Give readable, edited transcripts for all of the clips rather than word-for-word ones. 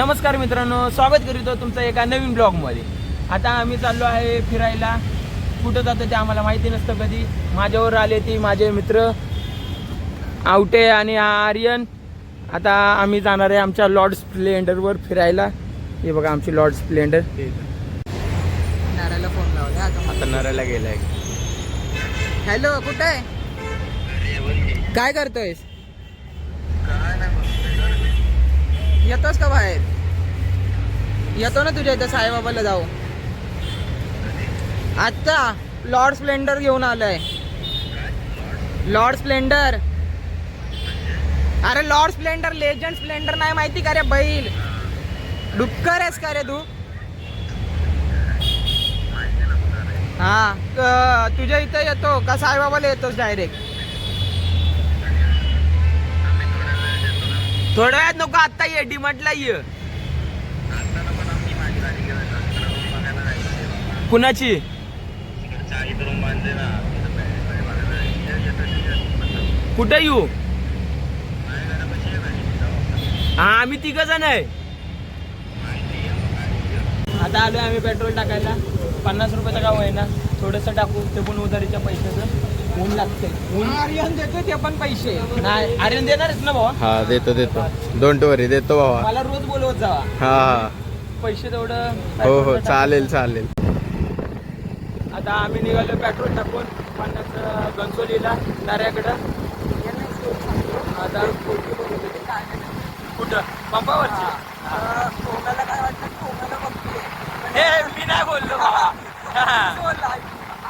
नमस्कार मित्रांनो, स्वागत करीतो तुमचं एका नवीन ब्लॉगमध्ये। आता आम्ही चाललो आहे फिरायला। कुठं जातो ते आम्हाला माहिती नसतं कधी। माझ्यावर आले ती माझे मित्र आवटे आणि आर्यन। आता आम्ही जाणार आहे आमच्या लॉर्ड स्प्लेंडरवर फिरायला। हे बघा आमची लॉर्ड स्प्लेंडर। नारायला फोन लावला आता नारायला गेलाय। हॅलो, कुठं आहे? काय करतोयस? येतोस का बाहेर? येतो ना तुझ्या इथं साईबाबाला जाऊ। आता लॉर्ड स्प्लेंडर घेऊन आलोय। लॉर्ड स्प्लेंडर, अरे लॉर्ड स्प्लेंडर, लेजंड स्प्लेंडर नाही माहिती का रे बैल? डुक्कर आहेस का रे तू? हा, तुझ्या इथं येतो का साईबाबाला येतोस डायरेक्ट? थोड्या वेळात नको, आता ये डीमार्टला ये। कुणाची? कुठे येऊ? हा, आम्ही 3 जण आहे। आता आलोय आम्ही पेट्रोल टाकायला। 50 रुपयाचा गाव आहे ना, थोडंसं टाकू, ते पण उधारीच्या पैशाचं। ऊन लागते, आर्यन देतो ते पण पैसे। नाही आर्यन देणारच ना भावा? हा, देतो डोंट वरी, देतो भावा। मला रोज बोलवत जावा। हा, पैसे तेवढं हो चालेल। आता आम्ही निघालो पेट्रोल टाकून 50 घनसोलीला नाऱ्याकडं। आता कुठं पंपावरची? कोणाला काय वाटतं? कोणाला बघतोय? हे मी नाही बोललो बाबा।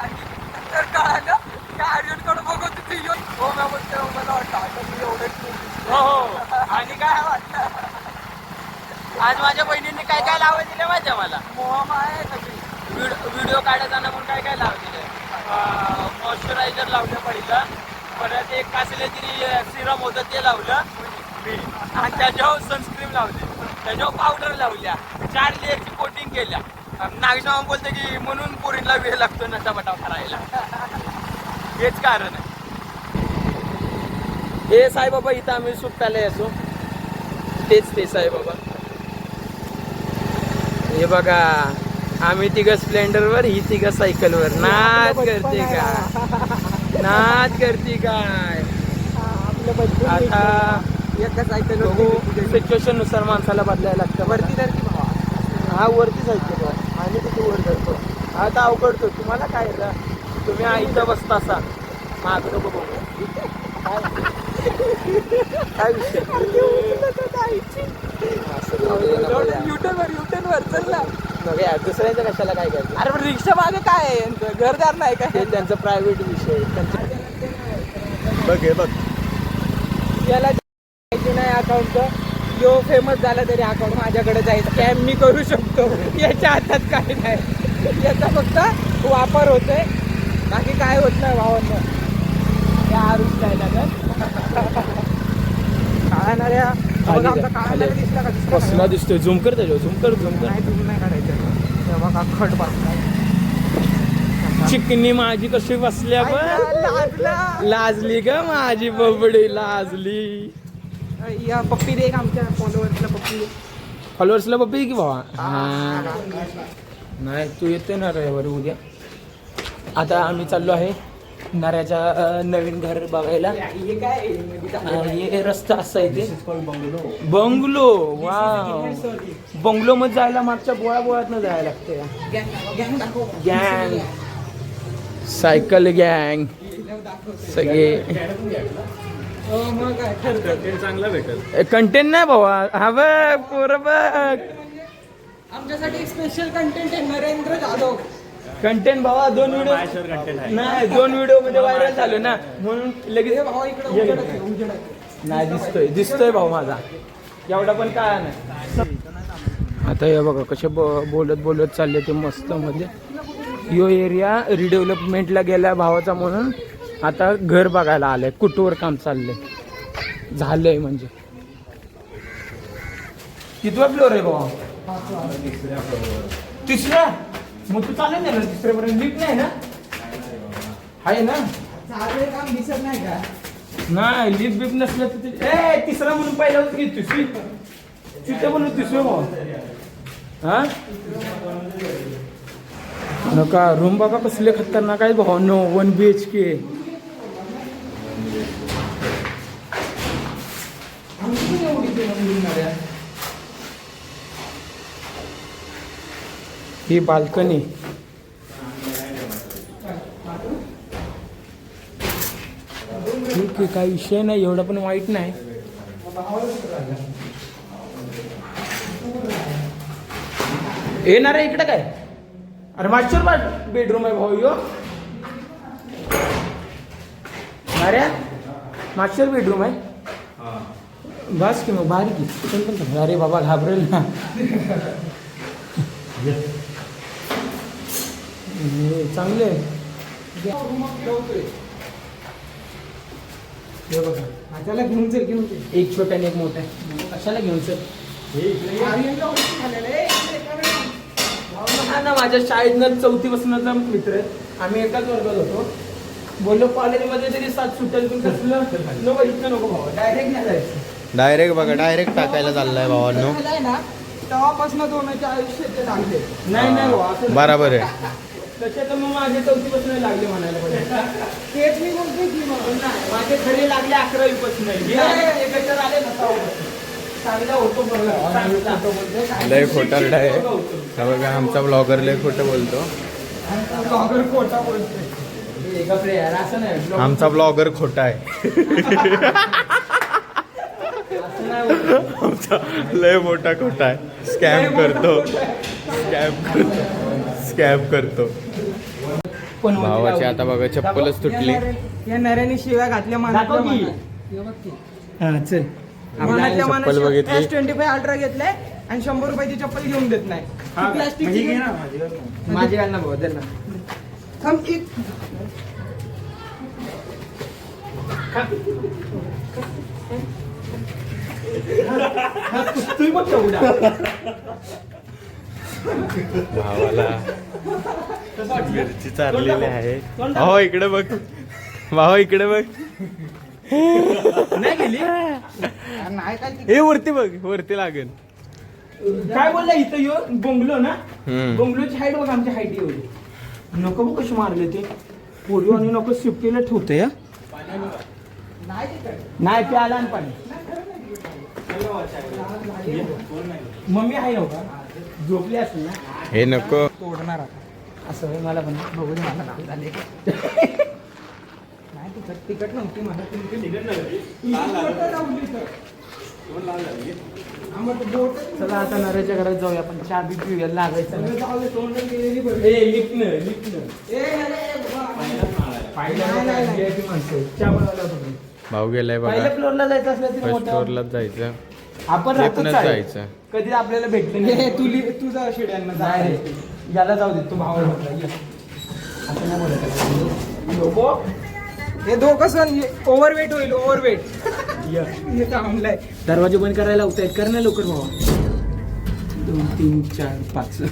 आणि नंतर कळालं की आर्यनकडे बघत होती मला वाटतं आता मी एवढं हो, आणि काय वाटलं आज माझ्या बहिणींनी काय काय लावून दिले माहिती मला? मोहम आहे कशी व्हिडिओ काढताना म्हणून काय काय लावून दिले? मॉइश्चरायझर लावलं पहिलं, परत एक कसले तरी सिरम होतं ते लावलं मी, आणि त्याच्यावर सनस्क्रीन लावली, त्याच्यावर पावडर लावल्या, 4 लेअरची कोटिंग केल्या। नागेशराव बोलते की म्हणून पोरींना वेळ लागतो नटापटा करायला, हेच कारण आहे। हे साईबाबा इथं आम्ही सुट्टायला येतो, तेच ते साईबाबा। हे बघा आम्ही 3 स्प्लेंडरवर, ही 3 सायकलवर। नाच करते काय? आता एका सायकल बघू, सिच्युएशन नुसार माणसाला बदलायला लागतं। वरती तर की भावा, हा वरती सायकल आणि तिथे वर धरतो। आता अवघडतो तुम्हाला काय आहे? तुम्ही इथं बसता असा मागं नको बघू। काय विषय? युटर्न वर चल ना। दुसऱ्यांचं कशाला काय करायचं? अरे पण रिक्षा मागे काय आहे? घरदार नाही ते काय? त्यांचं प्रायव्हेट विषय। बघ याला माहिती नाही अकाउंट, यो फेमस झाला तरी अकाउंट माझ्याकडे जायचं, कॅम मी करू शकतो। याच्या हातात काय नाही, याचा फक्त वापर होतोय, बाकी काय होत नाही भावांना। या आरुष काय काळ्या दिसला का? कसला दिसतोय? झूम कर त्याच्यावर, झूम कर नाही, तुम्ही नाही काढायचं। तेव्हा का खट बसलाय, चिकनी माझी कशी बसल्या लाजली ग माझी बबडी, लाजली। या पप्पी दे आमच्या फॉलोअर्सला पप्पी की भावा? नाही, तू येतोय ना रविवारी उद्या। आता आम्ही चाललो आहे नाऱ्याच्या नवीन घर बघायला। हे रस्ता असा आहे, ते बंगलो। वाव, बंगलो मध्ये जायला मागच्या बोळात न जायला लागते। गँग, सायकल गँग सगळे। चांगला भेटेल। कंटेंट नाही भावा, हा बघ पोरं बघ, आमच्यासाठी स्पेशल कंटेंट आहे नरेंद्र जाधव। कंटेंट भावा 2 व्हिडिओ नाही, 2 व्हिडिओ मध्ये व्हायरल झालो ना, म्हणून लगेच भावा इकडे नाही दिसतोय भाऊ माझा, एवढा पण काय नाही। आता हे बघा कसे बोलत चालले ते मस्त मध्ये। यो एरिया रिडेव्हलपमेंटला गेला भावाचा, म्हणून आता घर बघायला आलंय। कुटूवर काम चाललंय, झालंय म्हणजे। कितवा फ्लोर आहे भावा? 3रा? मग तू चालेल ना 3ऱ्यापर्यंत? लिफ्ट नाही ना? आहे ना? काम दिसत नाही का? नाही, लिफ्ट बिफ्ट नसलं तर 3रा म्हणून पहिला घेतोस चिट्टे बनवतीस भाऊ हा नका रूम बाबा कसले खतरनाक आहे भाऊ नो 1 BHK. ही बाल्कनी ठीक आहे काही विषय नाही एवढा पण वाईट नाही. येणार आहे इकडे काय अरे मास्टर बेडरूम आहे भाऊ यो अरे मास्टर बेडरूम आहे बस की मग बारीक पण अरे बाबा घाबरेल ना. चांगले त्याला घेऊन चल एक छोटा आणि एक मोठा कशाला घेऊन चल हा ना माझ्या शाळेतनं 4थी पासूनचा मित्र आहे आम्ही एकाच वर्गात होतो बोललो कॉलेजमध्ये तरी 7 सुटेल पण कसलं नको इथं नको भाऊ डायरेक्ट नाही जायचं डायरेक्ट बघा डायरेक्ट टाकायला चाललाय भावांनो. तेव्हापासून दोनाचे आयुष्य ते लागले. नाही नाही भाऊ असं बराबर आहे. तसे तर मग माझे 4थी पासून लागले म्हणायला पाहिजे. तेच मी बोलतोय की मग नाही, माझे खरे लागले 11वी पासून एकत्र आले ना चांगला होतो लय खोटारडा आहे हा बघा आमचा ब्लॉगर लय खोटं बोलतो. ब्लॉगर खोटा बोलतोय यार असं नाही आमचा ब्लॉगर खोटा आहे. असं नाही होत. आमचा लय मोठा खोटा आहे. स्कॅम करतो. पण भावाची आता बघा चप्पलच तुटली. या नऱ्याने शिव्या घातल्या दाखव की. मनातल्या चल मनातल्या चप्पल मनात बघितली. S25 अल्ट्रा घेतलाय आणि 100 रुपयाची चप्पल घेऊन देत नाही. प्लास्टिकची माझी घाल ना भाऊ दे ना थांब एक तुम्ही बघ तेवढा भावाला मिरची चाललेली आहे. भावा इकडे बघ भावा इकडे बघ नाही गेली नाही काय हे वरती बघ वरती लागेल. काय बोलला इथं यो बंगलो ना हम्म. बंगलोची हाईट बघ आमची हाईट एवढी नको बघ कशी मारले ते पोलिओ आणि नको शिफ्टीला ठेवते या नाही प्याला आणि पाणी मम्मी आहे नव्हता झोपली असेल ना हे नको तोडणार असं होय, मला पण बघू दे मला नाव झाले नाही तिकट नव्हती मला चला आता नऱ्याच्या घरात जाऊया आपण चहा बी पिऊया लागायचं चहा बनवायला होतो. भाऊ गेलाय पहिल्या बघा. फ्लोअरला जायचं असलं तरी फर्स्ट मोठा फ्लोअरलाच जायचं. आपण राहतोच इथनंच आहे. जायचं. कधी आपल्याला भेटलं नाही तुझा शिड्यांना नाही रे. याला जाऊ दे तू भावाला म्हटलं ये. असं नाही बोलायचं. लोबो, हे दोघं सण ओव्हरवेट होईल ओव्हरवेट ये. हे थांबलाय दरवाजे बंद करायला लावतायत कर ना लवकर भावा 2 3 4 5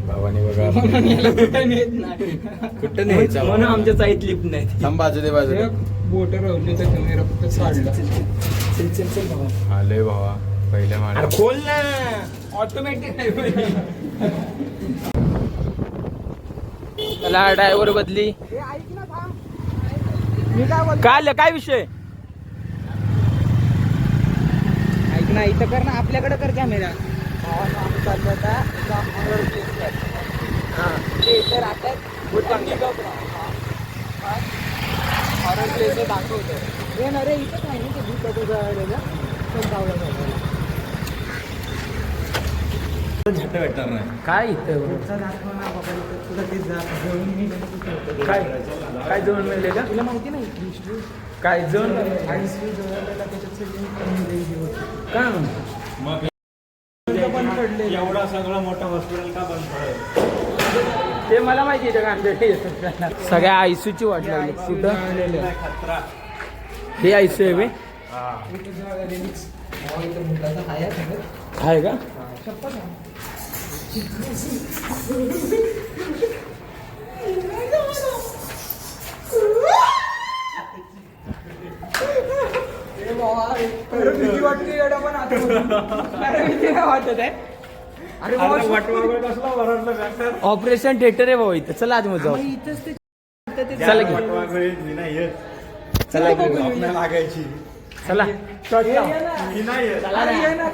भावाने बघा कुठं नेत नाही कुठं न्यायचं म्हणून आमच्या साईत लिफ्ट नाही थांब बाजू दे बाजू दे. बोट राहली तर तुम्ही रक्त काढलं चल चल चल भावा आलोय भावा पहिल्या माळ्यावर. अरे खोल ना ऑटोमॅटिक आहे चला ड्रायव्हर बदली हे ऐक ना थांब मी काय बोलतो काय विषय ऐक ना इथं कर ना आपल्याकडे कर कॅमेरा चालू होता हॉरर प्लेस ते इथे राहतात हॉरर प्लेस दाखवतो हे ना रे इथंच आहे ना ते भूताचं जळलेलं पण जाऊया काय इथं पुढचा दाखव ना बाबा इथं तुला ते जळून मी काय जवळ मिळले का तुला माहिती नाही हिस्ट्री काय जवळ हिस्ट्री जळलेला त्याच्यात सगळी का पण पडले एवढा सगळा मोठा हॉस्पिटल का बंद पडेल? ते मला माहिती आहे सगळ्या आयसूची वाट लागली कुठं खतरा. हे आयसू आहे बे आहे का खरं भीती वाटते येडा पण आता खरं भीती नाही वाटत आहे. अरे बाबा, कसला वरडलं बॅकर ऑपरेशन थिएटर आहे भाऊ इथं. चला आत जाऊ. इथंच ते चला की. मी नाही येत. चला की. आपल्याला लागायची चला शॉट लाव. मी नाही येत. चला ना.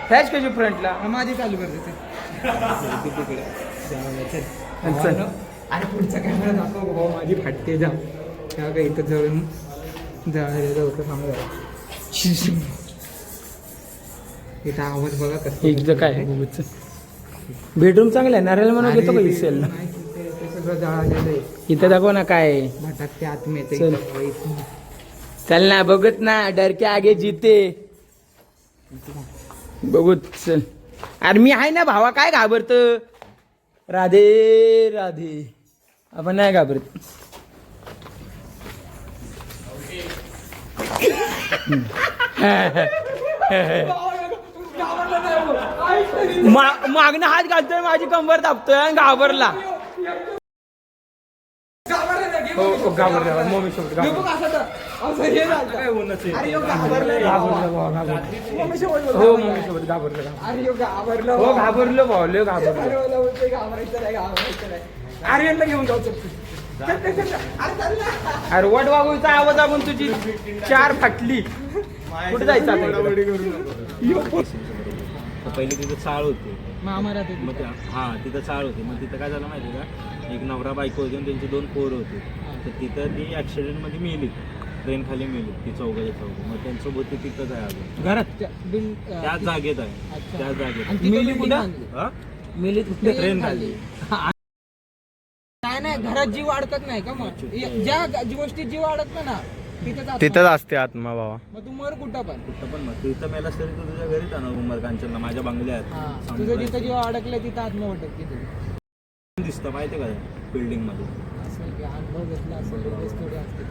फॅश कशी फ्रंटला. माझी चालू करते ते. चल. अरे पुढचा कॅमेरा दाखव भाऊ, माझी फाटते जा. त्या काय इथं जवळून जायचं सांगा. इथं आवाज बघा कसं. इथं काय बेडरूम चांगला आहे. नारायण म्हणून घेतो का इसेल. नाही, ते सगळं जळालेलं आहे. इथं दाखव ना काय. भटकते आत्मेत चल. चल ना बघत ना. डर के आगे जीते. बघूत चल. अरे मी आहे ना भावा, काय घाबरत. राधे राधे. आपण नाही घाबरत. मागणं हात घालतोय, माझी कंबर दाबतोय आणि घाबरला. हो घाबरला. मम्मी सोबत घाबरला. हो मम्मी सोबत घाबरलं. हो घाबरलो भाऊ, लय घाबरलो. आर्यनला घेऊन जाऊ. अरे वट वागूचा आवाज आपण तुझी चार फाटली. कुठे जायचं आता? पहिले तिथं चाळ होती. मामारा ते मग हा तिथं चाळ होती. मग तिथं काय झालं माहिती का, एक नवरा बायको होती आणि त्यांची 2 पोरं होती. तर तिथं ती ॲक्सिडेंटमध्ये मेली. ट्रेन खाली मेली ती चौघं. मग त्यांचं भूत तिथंच आहे अजून. घरात त्याच जागेत आहे. त्याच जागेत. मिली कुठं? हा? मिली ट्रेन खाली. नाही घरात जीव अडकत नाही का. मग ज्या गोष्टीत जीव अडकत ना तिथंच असते आत्मा बाबा. मग तू मर कुठं पण. कुठं पण मग तिथं मेलास तरी तू तुझ्या घरीच आणा. उमर कांचनला माझ्या बंगल्यात तुझं जिथं जीव अडकलं तिथं आत्मा वाटत तिथे दिसतं माहिती आहे का बिल्डिंग मध्ये. असेल की अनुभव घेतला असेल थोडी असते.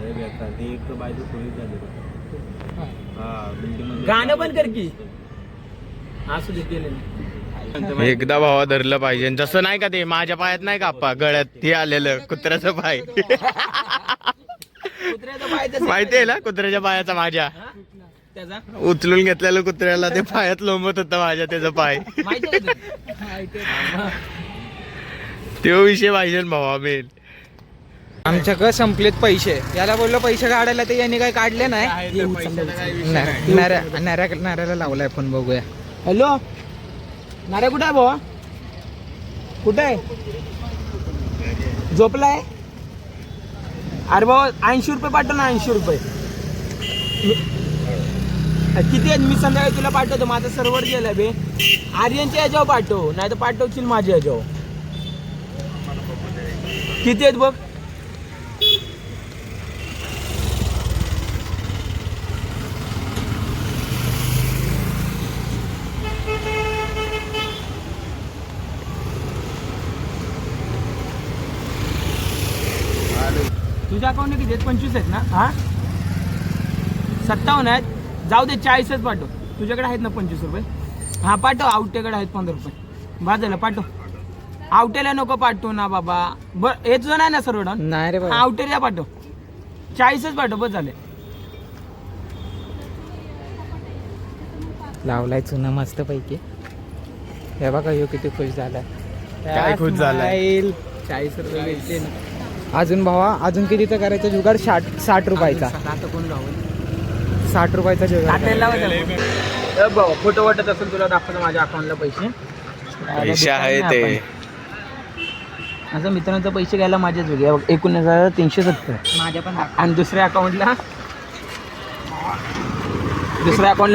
लय बेकार. ते एक तर बायको खोलीत झाली. हा. हा बिल्डिंग मध्ये गाणं पण कर की. असू दे केलं. एकदा भावा धरलं पाहिजे. जसं नाही का ते माझ्या पायात नाही का आप्पा गळ्यात ते आलेलं कुत्र्याचं पाय. माहिती आहे ना कुत्र्याच्या पायाचा माझ्या. त्याचा उचलून घेतलेलं कुत्र्याला ते पायात लोंबत होतं माझ्या त्याचा पाय. माहिती आहे तो विषय पाहिजे ना भावा मेन. आमच्याकडे संपलेत पैसे. याला बोललो पैसे काढायला तर यांनी काही काढले नाही. नाऱ्याला लावलाय फोन. बघूया. हॅलो नारे कुठे आहे भावा. कुठे आहे. झोपलाय. अरे भाऊ 80 रुपये पाठव ना. 80 रुपये किती आहेत. मी संध्याकाळी तुला पाठवतो. माझं सर्व्हर गेलं बे. आर्यनच्या याच्यावर पाठव, नाही तर पाठवशील माझ्या याच्यावर. किती आहेत बघ. तुझ्या अकाउंटने किती आहेत. 25 आहेत ना. हा 57 आहेत. जाऊ दे 40च पाठव. तुझ्याकडे आहेत ना 25 रुपये. हा पाठव. आवट्याकडे आहेत 15 रुपये. बाजूला पाठव. आवट्याला नको पाठवू ना बाबा. बर हे तुझं नाही ना सर्व डाऊन. नाही रे बाबा. आवट्याला पाठव. 40च पाठव बस झाले. लावलाय चुना मस्त पैकी. हे बघा ह्यो किती खुश झाला. काय खुश झालाय. 40 रुपये भेटले ना. अजून भावा अजून कितीचा करायचा जुगाड. 60 रुपयाचा. आता कोण गावल. 60 रुपयाचा जुगाड. भाऊ फोटो वाटत असेल तुला दाखवतो माझ्या अकाउंटला पैसे. पैसे आहे ते. माझ्या मित्रांचा पैसे घ्यायला माझ्याच वेगळे 19,370 माझ्या पण आणि दुसऱ्या अकाउंटला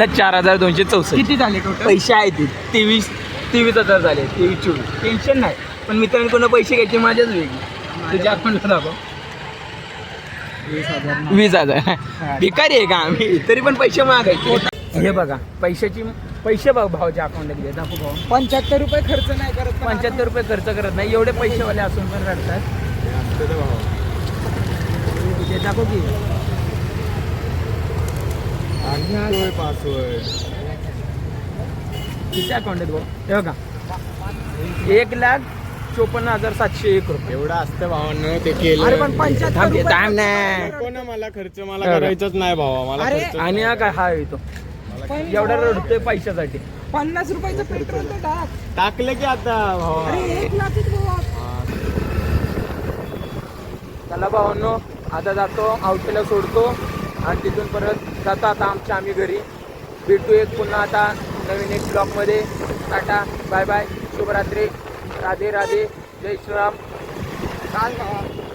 4,264. किती झाले टोटल पैसे आहेत 23,000 झाले. 23-24 टेन्शन नाही. पण मित्रांकडून पैसे घ्यायचे माझ्याच वेगळी. तुझ्या अकाउंटला दाखव. 20,000 भिकारी आहे का आम्ही. तरी पण पैसे मागायचे. हे बघा पैसे बघ भावाच्या अकाउंटला किती दाखव भाऊ. 75 रुपये खर्च नाही करत. 75 रुपये खर्च करत नाही. एवढे पैसेवाले असून पण रडतात. ते दाखव की. किती अकाउंट आहेत भाऊ. हे बघा 1,04,000 54,701 रुपये. एवढं असतं भावांनो ते अरे केलं. पण 75 थांब रुपये थांब ना. नको ना मला खर्च, मला करायचंच नाही भावा, मला अरे, खर्च आणि हा काय हा येतो पण एवढा रडतोय पैशासाठी. 50 रुपयाचं पेट्रोल तर टाक. टाकलं की आता भावा. अरे 1 लाखच बाबा. चला भावांनो, आता जातो आवटेला सोडतो आणि तिथून परत जातो आता आम्ही घरी. भेटू एक पुन्हा आता नवीन एक ब्लॉगमध्ये. टाटा बाय बाय, शुभरात्री, राधे राधे, जय श्रीराम. सांग बाबा.